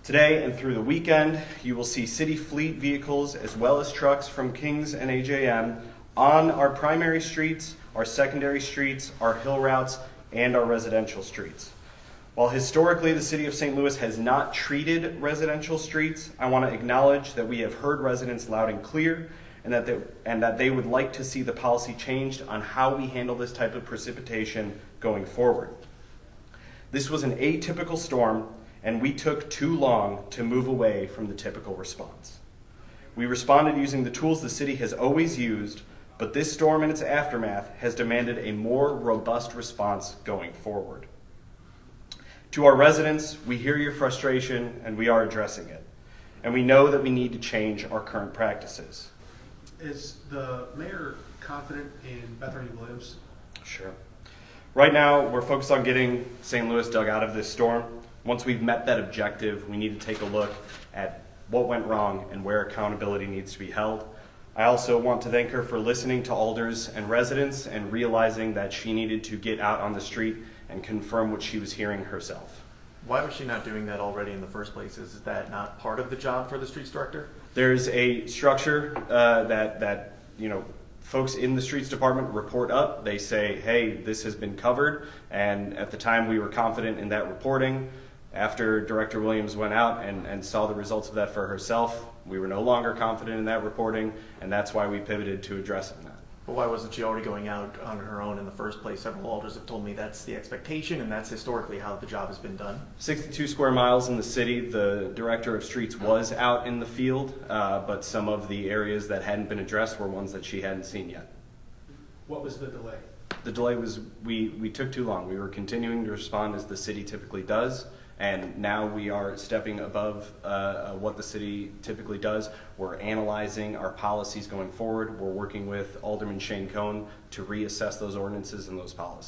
Today and through the weekend, you will see city fleet vehicles as well as trucks from Kings and AJM on our primary streets, our secondary streets, our hill routes, and our residential streets. While historically the city of St. Louis has not treated residential streets, I want to acknowledge that we have heard residents loud and clear and that they would like to see the policy changed on how we handle this type of precipitation going forward. This was an atypical storm, and we took too long to move away from the typical response. We responded using the tools the city has always used, but this storm and its aftermath has demanded a more robust response going forward. To our residents, we hear your frustration and we are addressing it. And we know that we need to change our current practices. Is the mayor confident in Beth O'Malley? Sure. Right now, we're focused on getting St. Louis dug out of this storm. Once we've met that objective, we need to take a look at what went wrong and where accountability needs to be held. I also want to thank her for listening to alders and residents and realizing that she needed to get out on the street and confirm what she was hearing herself. Why was she not doing that already in the first place? Is that not part of the job for the streets director? There's a structure that folks in the streets department report up. They say, hey, this has been covered. And at the time we were confident in that reporting. After Director Williams went out and saw the results of that for herself, we were no longer confident in that reporting, and that's why we pivoted to addressing that. But why wasn't she already going out on her own in the first place? Several alders have told me that's the expectation, and that's historically how the job has been done. 62 square miles in the city, the director of streets was out in the field, but some of the areas that hadn't been addressed were ones that she hadn't seen yet. What was the delay? The delay was we took too long. We were continuing to respond as the city typically does, and now we are stepping above what the city typically does. We're analyzing our policies going forward. We're working with Alderman Shane Cohn to reassess those ordinances and those policies.